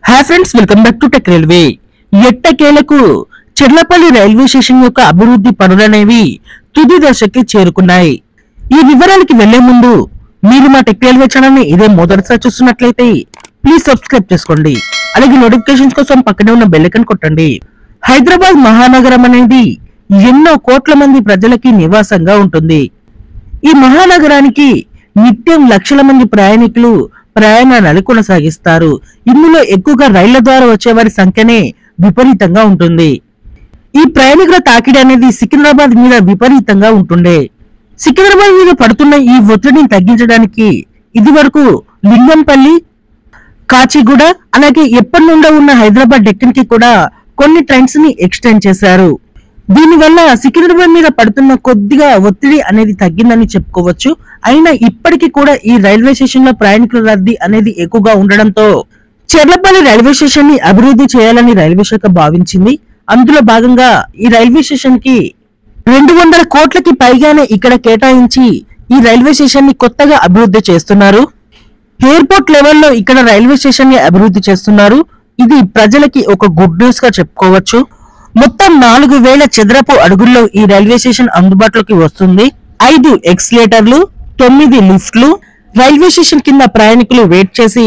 Hi friends, welcome back to tech railway. ఎట్టకేలకు Cherlapally railway station యొక్క అభివృద్ధి పనులనేవి తుది దశకి చేరుకున్నాయి. ఈ వివరాలకి వెళ్లే ముందు మీరు మా టెక్ రైల్వే ఛానల్ ని ఇదే మొదటిసారి చూస్తున్నట్లయితే ప్లీజ్ సబ్స్క్రైబ్ చేసుకోండి. అలాగే నోటిఫికేషన్స్ కోసం పక్కనే ఉన్న బెల్ ఐకాన్ కొట్టండి. హైదరాబాద్ మహానగరం అనేది ఎన్నో కోట్ల మంది ప్రజలకి నివాసంగా ఉంటుంది. ఈ మహానగరానికి నిత్యం లక్షల మంది ప్రయాణికులు ప్రయాణాలు కొనసాగిస్తారు. ఇందులో ఎక్కువగా రైళ్ల ద్వారా వచ్చేవారి సంఖ్యనే విపరీతంగా ఉంటుంది. ఈ ప్రయాణికుల తాకిడి అనేది సికింద్రాబాద్ మీద విపరీతంగా ఉంటుండే. సికింద్రాబాద్ మీద పడుతున్న ఈ ఒత్తిడిని తగ్గించడానికి ఇది వరకు లింగంపల్లి, కాచిగూడ, అలాగే ఎప్పటి నుండో ఉన్న హైదరాబాద్ డెక్కన్ కి కూడా కొన్ని ట్రైన్స్ ని ఎక్స్టెండ్ చేశారు. దీనివల్ల సికింద్రాబాద్ మీద పడుతున్న కొద్దిగా ఒత్తిడి అనేది తగ్గిందని చెప్పుకోవచ్చు. అయినా ఇప్పటికీ కూడా ఈ రైల్వే స్టేషన్ లో ప్రయాణికుల రద్దీ అనేది ఎక్కువగా ఉండడంతో చెర్లపల్లి రైల్వే స్టేషన్ ని అభివృద్ధి చేయాలని రైల్వే శాఖ భావించింది. అందులో భాగంగా ఈ రైల్వే స్టేషన్ కి 200 కోట్లకి పైగానే ఇక్కడ కేటాయించి ఈ రైల్వే స్టేషన్ ని కొత్తగా అభివృద్ధి చేస్తున్నారు. ఎయిర్పోర్ట్ లెవెల్లో ఇక్కడ రైల్వే స్టేషన్ ని అభివృద్ధి చేస్తున్నారు. ఇది ప్రజలకి ఒక గుడ్ న్యూస్ గా చెప్పుకోవచ్చు. మొత్తం 4000 చదరపు అడుగుల్లో ఈ రైల్వే స్టేషన్ అందుబాటులోకి వస్తుంది. 5 ఎక్స్లేటర్లు, 9 లిఫ్ట్లు, రైల్వే స్టేషన్ కింద ప్రయాణికులు వెయిట్ చేసి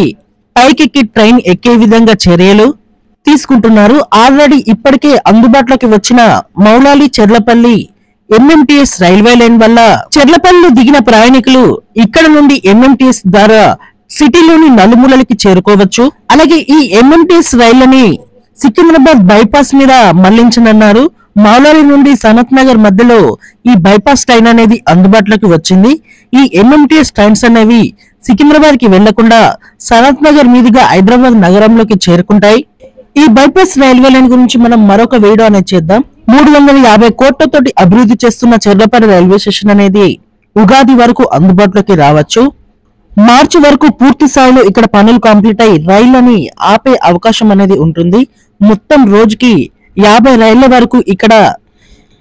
పైకెక్కి ట్రైన్ ఎక్కే విధంగా చర్యలు తీసుకుంటున్నారు. ఆల్రెడీ ఇప్పటికే అందుబాటులోకి వచ్చిన Moulali Cherlapally MMTS railway line వల్ల చెర్లపల్లిలో దిగిన ప్రయాణికులు ఇక్కడ నుండి ఎంఎంటీఎస్ ద్వారా సిటీలోని నలుమూలలకి చేరుకోవచ్చు. అలాగే ఈ ఎంఎంటీఎస్ రైళ్లని సికింద్రాబాద్ బైపాస్ మీద మళ్లించనున్నారు. మౌలాలి నుండి సనత్ నగర్ మధ్యలో ఈ బైపాస్ ట్రైన్ అనేది అందుబాటులోకి వచ్చింది. ఈ ఎంఎంటీఎస్ ట్రైన్స్ అనేవి సికింద్రాబాద్ కి వెళ్లకుండా సనత్ నగర్ మీదుగా హైదరాబాద్ నగరంలోకి చేరుకుంటాయి. ఈ బైపాస్ రైల్వే లైన్ గురించి మనం మరొక వీడియో అనేది చేద్దాం. 350 కోట్లతోటి అభివృద్ధి చేస్తున్న చెర్లపల్లి రైల్వే స్టేషన్ అనేది ఉగాది వరకు అందుబాటులోకి రావచ్చు. మార్చి వరకు పూర్తి స్థాయిలో ఇక్కడ పనులు కంప్లీట్ అయి రైళ్లని ఆపే అవకాశం అనేది ఉంటుంది. మొత్తం రోజుకి 50 రైళ్ల వరకు ఇక్కడ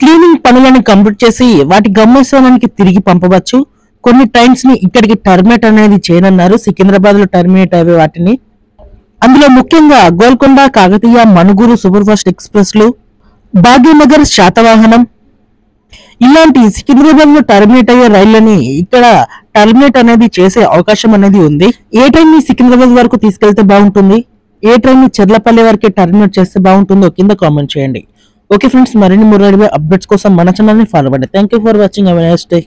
క్లీనింగ్ పనులను కంప్లీట్ చేసి వాటి గమ్యస్థానానికి తిరిగి పంపవచ్చు. కొన్ని ట్రైన్స్ ని ఇక్కడికి టర్మినేట్ అనేది చేయనున్నారు. సికింద్రాబాద్ లో టర్మినేట్ అయ్యే వాటిని, అందులో ముఖ్యంగా గోల్కొండ, కాకతీయ, మణుగూరు సూపర్ ఫాస్ట్ ఎక్స్ప్రెస్లు, భాగ్యనగర్, శాతవాహనం ఇలాంటి సికింద్రాబాద్ లో టర్మినేట్ అయ్యే రైళ్లని ఇక్కడ టర్మినేట్ అనేది చేసే అవకాశం అనేది ఉంది. ఏ ట్రైన్ ని సికింద్రాబాద్ వరకు తీసుకెళ్తే బాగుంటుంది, ఏ ట్రైన్ ని చెర్లపల్లి వరకే టర్మినేట్ చేస్తే బాగుంటుందో కింద కామెంట్ చేయండి. ఓకే ఫ్రెండ్స్, మరిన్ని రైల్వే అప్డేట్స్ కోసం మన ఛానల్ ని ఫాలో అవ్వండి. Thank you for watching. Have a nice day.